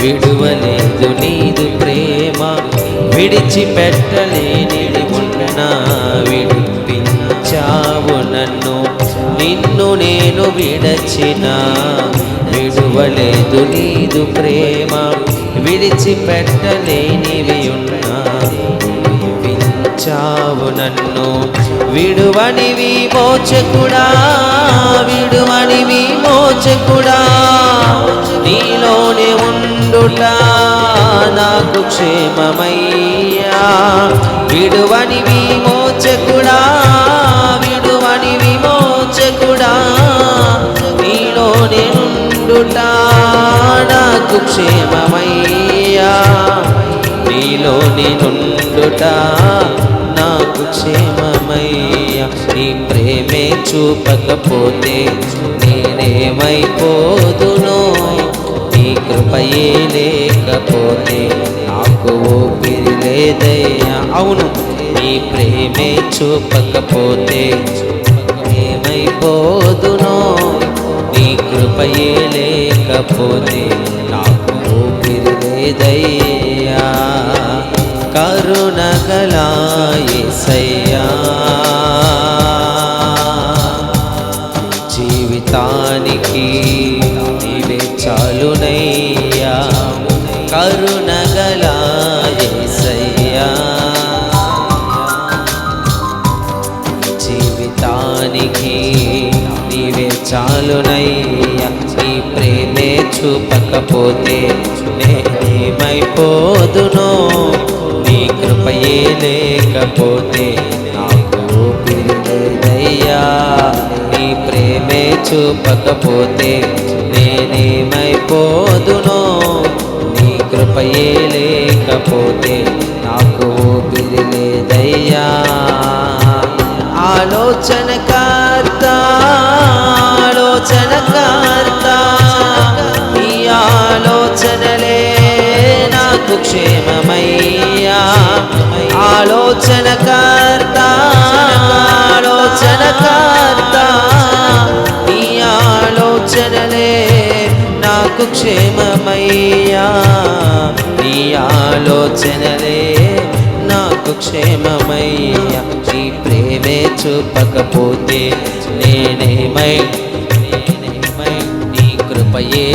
విడువలేదు నీదు ప్రేమ, విడిచిపెట్టలేనిది ఉన్నా విడిపించావు నన్ను, నిన్ను నేను విడచిన. విడువలేదు నీదు ప్రేమ, విడిచిపెట్టలేనివి ఉన్నా విడిపించావు నన్ను. విడువనివి మోచకుడా, విడువనివి మోచకుడా, నీలోనే ఉండుట నాకు క్షేమమయ్యా. విడువనివి మోచకుడా, విడువనివి మోచకుడా, నీలోనే ఉండుట నాకు క్షేమమయ్యా. నీలోనే ఉండుట నాకు క్షేమమయ్యా. నీ ప్రేమే చూపకపోతే నేనేమైపోదునో, నీ కృపయే లేకపోతే నాకు ఊపిరి లేదయ్యా. అవును, నీ ప్రేమే చూపకపోతే ఏమైపోదునో, నీ కృపయే లేకపోతే నాకు ఊపిరి లేదయ్యా. కరుణగల యేసయ్యా, జీవితానికి నీవే చాలునయ్యా. కరుణగల యేసయ్యా, జీవితానికి నీవే చాలునయ్యా. నీ ప్రేమే చూపకపోతే నేనేమైపోదునో, నీ కృపయే లేకపోతే నాకు ఊపిరి లేదయ్యా. నీ ప్రేమే చూపకపోతే నేనేమైపోదునో, నీ కృపయే లేకపోతే నాకు ఊపిరి లేదయ్యా. ఆలోచనకర్త, ఆలోచనకర్త, నీ ఆలోచనలే నాకు క్షేమమయ్యా. ఆలోచనకర్త, ఆలోచనకర్త, నీ ఆలోచనలే నాకు క్షేమమయ్యా. నీ ఆలోచనలే నాకు క్షేమమయ్యా. నీ ప్రేమే చూపకపోతే నేనేమై, నీ కృపయే